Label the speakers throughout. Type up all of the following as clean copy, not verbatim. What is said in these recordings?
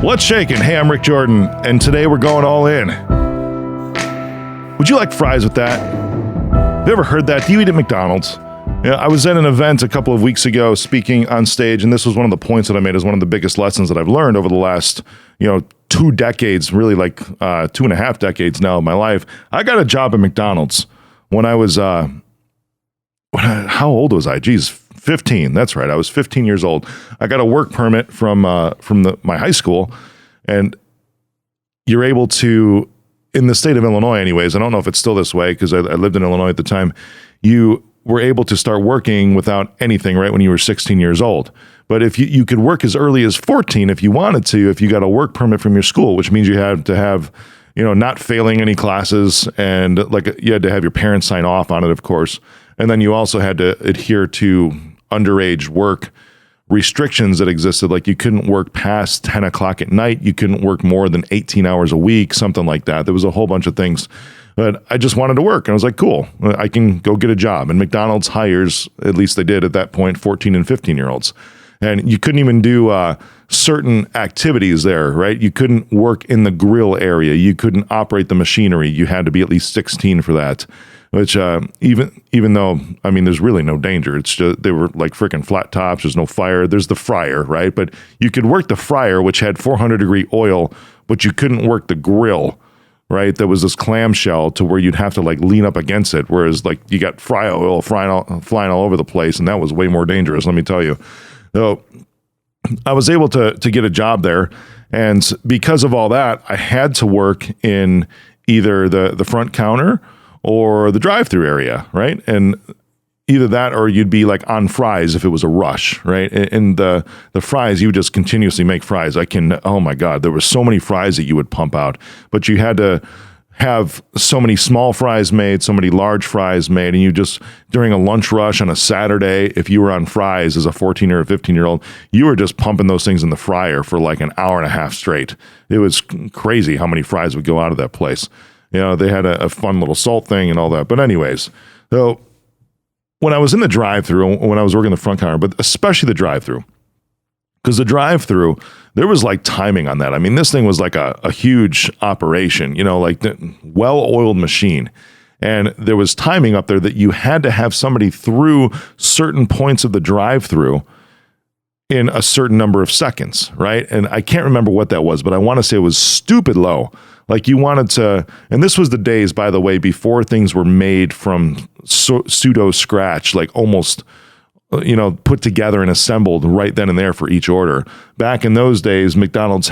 Speaker 1: What's shaking? Hey, I'm Rick Jordan, and today we're going all in. Would you like fries with that? Have you ever heard that? Do you eat at McDonald's? Yeah, I was at an event a couple of weeks ago speaking on stage, and this was one of the points that I made as one of the biggest lessons that I've learned over the last, 2 decades, really like 2.5 decades now of my life. I got a job at McDonald's when I was, how old was I? Geez, 15. That's right. I was 15 years old. I got a work permit from my high school, and you're able to, in the state of Illinois anyways, I don't know if it's still this way because I lived in Illinois at the time, you were able to start working without anything right when you were 16 years old. But if you could work as early as 14 if you wanted to, if you got a work permit from your school, which means you had to have, not failing any classes, and like you had to have your parents sign off on it, of course. And then you also had to adhere to underage work restrictions that existed. Like you couldn't work past 10 o'clock at night. You couldn't work more than 18 hours a week, something like that. There was a whole bunch of things. But I just wanted to work. And I was like, cool, I can go get a job. And McDonald's hires, at least they did at that point, 14 and 15-year-olds. And you couldn't even do certain activities there, right? You couldn't work in the grill area. You couldn't operate the machinery. You had to be at least 16 for that. Which even though, I mean, there's really no danger. It's just, they were like freaking flat tops. There's no fire. There's the fryer, right? But you could work the fryer, which had 400-degree oil, but you couldn't work the grill, right? There was this clamshell to where you'd have to like lean up against it. Whereas like you got fry oil flying all over the place. And that was way more dangerous, let me tell you. So I was able to get a job there. And because of all that, I had to work in either the front counter or the drive-through area, right? And either that or you'd be like on fries if it was a rush, right? And the fries, you would just continuously make fries. Oh my God, there were so many fries that you would pump out, but you had to have so many small fries made, so many large fries made, and you just, during a lunch rush on a Saturday, if you were on fries as a 14 or a 15-year-old, you were just pumping those things in the fryer for like an hour and a half straight. It was crazy how many fries would go out of that place. They had a fun little salt thing and all that. But anyways, so when I was in the drive-thru, when I was working the front counter, but especially the drive-thru, because the drive-thru, there was like timing on that. I mean, this thing was like a huge operation, like the well-oiled machine. And there was timing up there that you had to have somebody through certain points of the drive-thru in a certain number of seconds, right? And I can't remember what that was, but I want to say it was stupid low. Like you wanted to, and this was the days, by the way, before things were made from pseudo scratch, like almost, put together and assembled right then and there for each order. Back in those days, McDonald's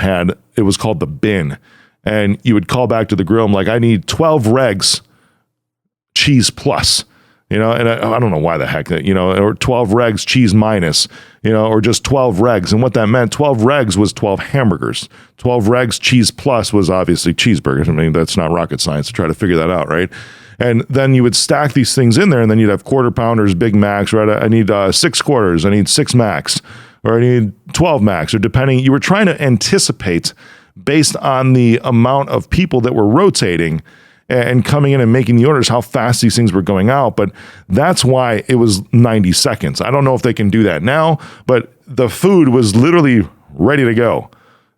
Speaker 1: it was called the bin. And you would call back to the grill, I'm like, I need 12 regs, cheese plus. And I don't know why the heck that, or 12 regs, cheese minus, or just 12 regs. And what that meant, 12 regs was 12 hamburgers. 12 regs, cheese plus was obviously cheeseburgers. I mean, that's not rocket science to try to figure that out, right? And then you would stack these things in there, and then you'd have quarter pounders, Big Macs, right? I need 6 quarters, I need 6 Macs, or I need 12 Macs, or depending, you were trying to anticipate based on the amount of people that were rotating and coming in and making the orders, how fast these things were going out. But that's why it was 90 seconds. I don't know if they can do that now, but the food was literally ready to go.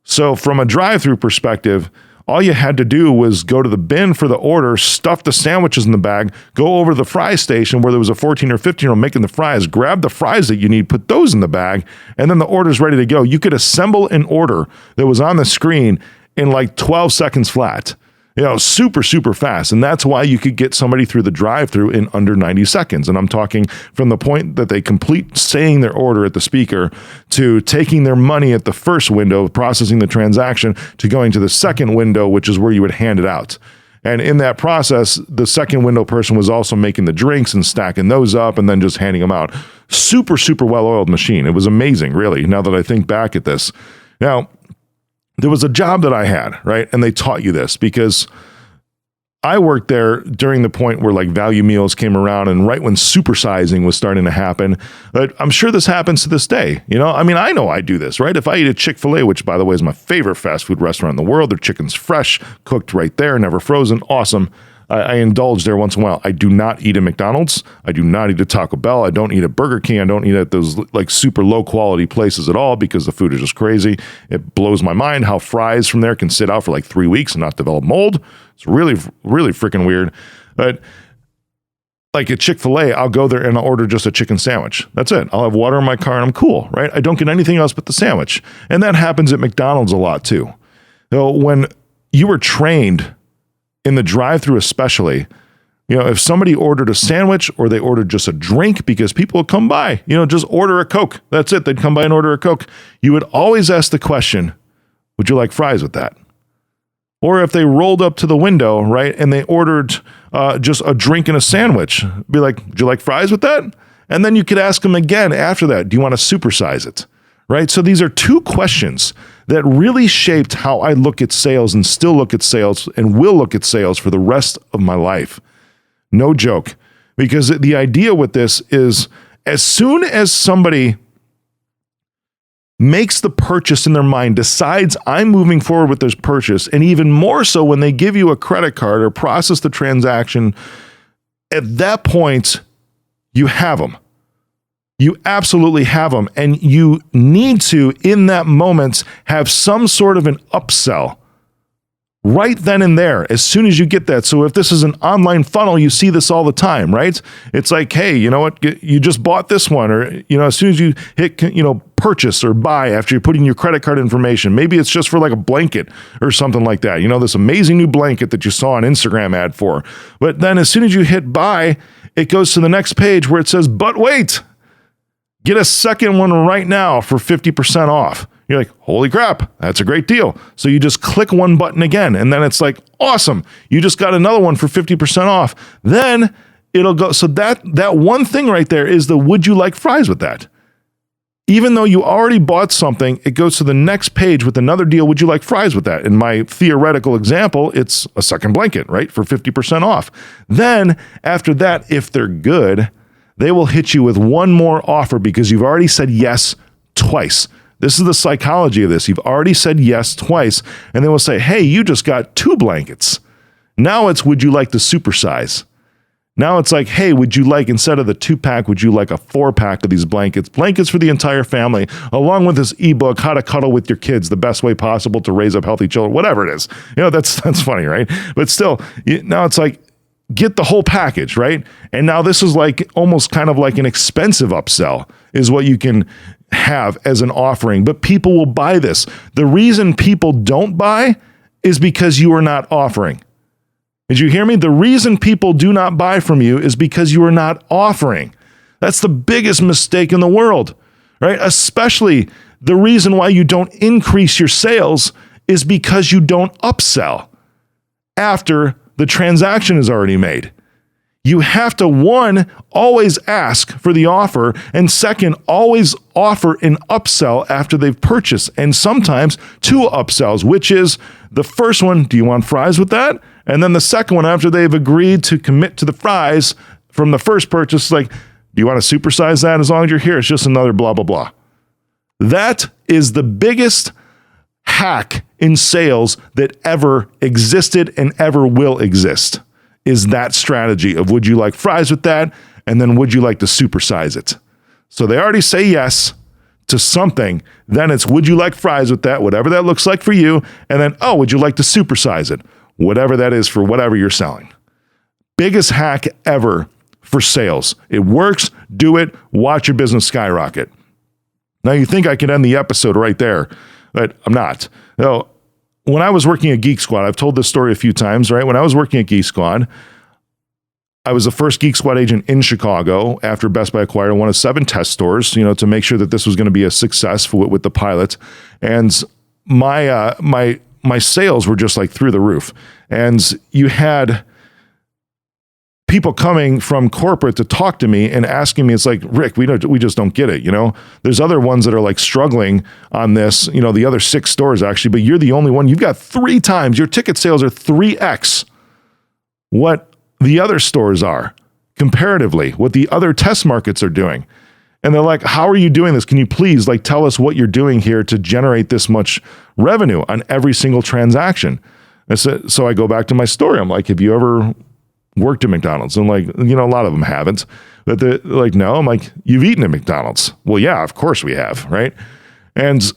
Speaker 1: So from a drive-through perspective, all you had to do was go to the bin for the order, stuff the sandwiches in the bag, go over to the fry station where there was a 14 or 15-year-old making the fries, grab the fries that you need, put those in the bag, and then the order's ready to go. You could assemble an order that was on the screen in like 12 seconds flat. Super, super fast. And that's why you could get somebody through the drive-thru in under 90 seconds. And I'm talking from the point that they complete saying their order at the speaker to taking their money at the first window, processing the transaction, to going to the second window, which is where you would hand it out. And in that process, the second window person was also making the drinks and stacking those up and then just handing them out. Super, super well-oiled machine. It was amazing, really, now that I think back at this. Now, there was a job that I had, right? And they taught you this because I worked there during the point where like value meals came around and right when supersizing was starting to happen. But I'm sure this happens to this day. I mean, I know I do this, right? If I eat at Chick-fil-A, which by the way is my favorite fast food restaurant in the world, their chicken's fresh, cooked right there, never frozen, awesome. I indulge there once in a while. I do not eat at McDonald's. I do not eat at Taco Bell. I don't eat at Burger King. I don't eat at those like super low quality places at all because the food is just crazy. It blows my mind how fries from there can sit out for like 3 weeks and not develop mold. It's really, really freaking weird. But like at Chick-fil-A, I'll go there and I'll order just a chicken sandwich. That's it. I'll have water in my car and I'm cool, right? I don't get anything else but the sandwich. And that happens at McDonald's a lot too. So when you were trained in the drive-thru especially, if somebody ordered a sandwich or they ordered just a drink, because people would come by, just order a Coke. That's it. They'd come by and order a Coke. You would always ask the question, would you like fries with that? Or if they rolled up to the window, right, and they ordered just a drink and a sandwich, be like, would you like fries with that? And then you could ask them again after that, do you want to supersize it? Right? So these are two questions that really shaped how I look at sales and still look at sales and will look at sales for the rest of my life. No joke. Because the idea with this is as soon as somebody makes the purchase in their mind, decides I'm moving forward with this purchase, and even more so when they give you a credit card or process the transaction, at that point, you have them. You absolutely have them. And you need to, in that moment, have some sort of an upsell right then and there, as soon as you get that. So if this is an online funnel, you see this all the time, right? It's like, hey, you know what? You just bought this one, or, as soon as you hit, purchase or buy after you put in your credit card information, maybe it's just for like a blanket or something like that. This amazing new blanket that you saw an Instagram ad for. But then as soon as you hit buy, it goes to the next page where it says, but wait, get a second one right now for 50% off. You're like, holy crap, that's a great deal. So you just click one button again, and then it's like, awesome, you just got another one for 50% off. Then it'll go. So that one thing right there is the would you like fries with that? Even though you already bought something, it goes to the next page with another deal. Would you like fries with that? In my theoretical example, it's a second blanket, right? For 50% off. Then after that, if they're good, they will hit you with one more offer because you've already said yes twice. This is the psychology of this. You've already said yes twice, and they will say, hey, you just got 2 blankets. Now it's, would you like to supersize? Now it's like, hey, would you like, instead of the 2-pack, would you like a 4-pack of these blankets? Blankets for the entire family, along with this ebook, How to Cuddle with Your Kids the Best Way Possible to Raise Up Healthy Children, whatever it is. That's funny, right? But still, now it's like, get the whole package, right? And now this is like almost kind of like an expensive upsell is what you can have as an offering, but people will buy this. The reason people don't buy is because you are not offering. Did you hear me? The reason people do not buy from you is because you are not offering. That's the biggest mistake in the world, right? Especially the reason why you don't increase your sales is because you don't upsell after the transaction is already made. You have to, one, always ask for the offer, and second, always offer an upsell after they've purchased, and sometimes 2 upsells, which is the first one, do you want fries with that? And then the second one, after they've agreed to commit to the fries from the first purchase, like, do you want to supersize that? As long as you're here, it's just another blah, blah, blah. That is the biggest hack in sales that ever existed and ever will exist. Is that strategy of would you like fries with that? And then would you like to supersize it? So they already say yes to something. Then it's would you like fries with that? Whatever that looks like for you. And then, oh, would you like to supersize it? Whatever that is for whatever you're selling. Biggest hack ever for sales. It works. Do it. Watch your business skyrocket. Now you think I could end the episode right there, but I'm not. No. When I was working at Geek Squad, I've told this story a few times, right? When I was working at Geek Squad, I was the first Geek Squad agent in Chicago after Best Buy acquired one of 7 test stores, to make sure that this was going to be a success with the pilot. And my sales were just like through the roof. And you had people coming from corporate to talk to me and asking me, it's like, Rick, we just don't get it. There's other ones that are like struggling on this, the other 6 stores actually, but you're the only one. You've got 3 times, your ticket sales are 3x what the other stores are comparatively, what the other test markets are doing. And they're like, how are you doing this? Can you please tell us what you're doing here to generate this much revenue on every single transaction? So I go back to my story. I'm like, have you ever worked at McDonald's? And like, a lot of them haven't. But they're like, no. I'm like, you've eaten at McDonald's. Well, yeah, of course we have, right? And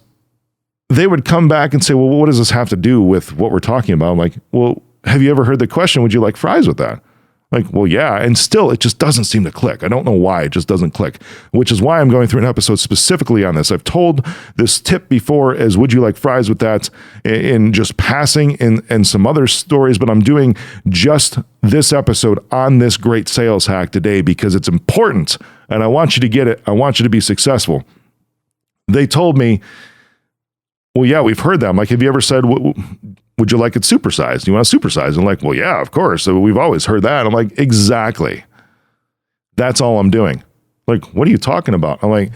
Speaker 1: they would come back and say, well, what does this have to do with what we're talking about? I'm like, well, have you ever heard the question, would you like fries with that? Like, well, yeah. And still, it just doesn't seem to click. I don't know why it just doesn't click, which is why I'm going through an episode specifically on this. I've told this tip before as would you like fries with that in just passing and some other stories, but I'm doing just this episode on this great sales hack today because it's important and I want you to get it. I want you to be successful. They told me, well, yeah, we've heard that. I'm like, have you ever said, would you like it supersized? You want to supersize? And like, well, yeah, of course. So we've always heard that. I'm like, exactly. That's all I'm doing. Like, what are you talking about? I'm like,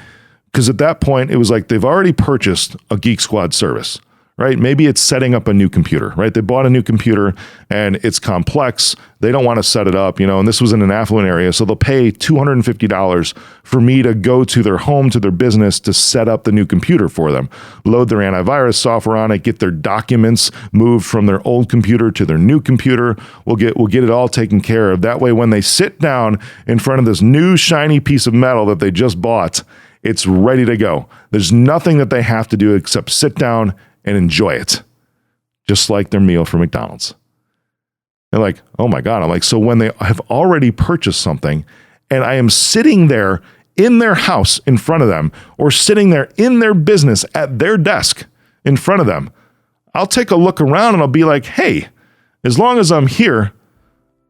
Speaker 1: because at that point, it was like they've already purchased a Geek Squad service, right? Maybe it's setting up a new computer, right? They bought a new computer and it's complex. They don't want to set it up, and this was in an affluent area. So they'll pay $250 for me to go to their home, to their business to set up the new computer for them, load their antivirus software on it, get their documents moved from their old computer to their new computer. We'll get it all taken care of. That way, when they sit down in front of this new shiny piece of metal that they just bought, it's ready to go. There's nothing that they have to do except sit down and enjoy it, just like their meal from McDonald's. They're like, oh my God. I'm like, so when they have already purchased something and I am sitting there in their house in front of them or sitting there in their business at their desk in front of them, I'll take a look around and I'll be like, hey, as long as I'm here,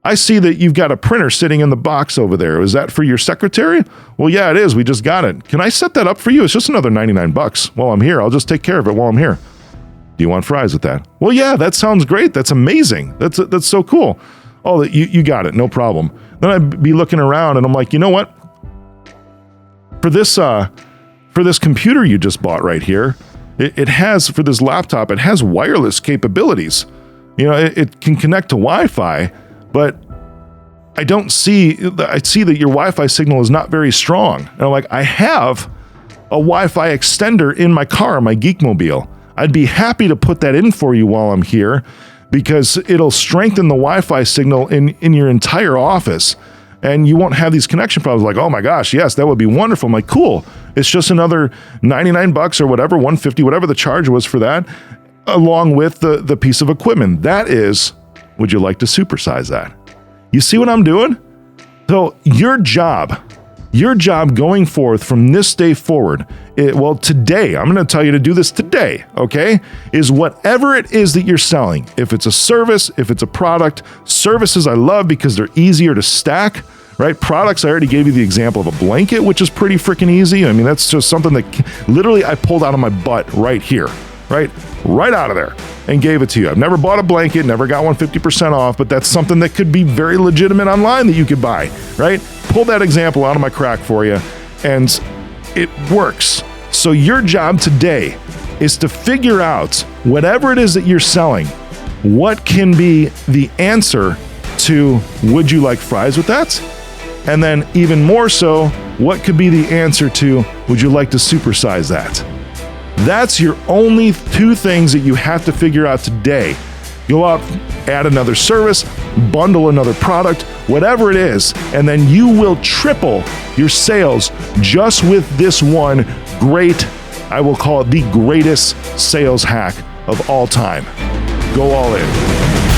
Speaker 1: I see that you've got a printer sitting in the box over there. Is that for your secretary? Well, yeah, it is. We just got it. Can I set that up for you? It's just another $99 while I'm here. I'll just take care of it while I'm here. Do you want fries with that? Well, yeah, that sounds great. That's amazing. That's so cool. Oh, you got it. No problem. Then I'd be looking around and I'm like, you know what? For this computer you just bought right here, it has, for this laptop, it has wireless capabilities. It can connect to Wi-Fi, but I see that your Wi-Fi signal is not very strong. And I'm like, I have a Wi-Fi extender in my car, my Geekmobile. I'd be happy to put that in for you while I'm here because it'll strengthen the Wi-Fi signal in your entire office and you won't have these connection problems. Like, oh my gosh, yes, that would be wonderful. I'm like, cool. It's just another $99 or whatever, $150, whatever the charge was for that, along with the piece of equipment. That is, would you like to supersize that? You see what I'm doing? So your job going forth from this day forward, today, I'm going to tell you to do this today, okay, is whatever it is that you're selling. If it's a service, if it's a product, services I love because they're easier to stack, right? Products, I already gave you the example of a blanket, which is pretty freaking easy. I mean, that's just something that literally I pulled out of my butt right here, right out of there and gave it to you. I've never bought a blanket, never got one 50% off, but that's something that could be very legitimate online that you could buy, right? Pull that example out of my crack for you and it works. So your job today is to figure out whatever it is that you're selling, what can be the answer to would you like fries with that? And then even more so, what could be the answer to would you like to supersize that? That's your only two things that you have to figure out today. Go out, add another service, bundle another product, whatever it is, and then you will triple your sales just with this one great, I will call it the greatest sales hack of all time. Go all in.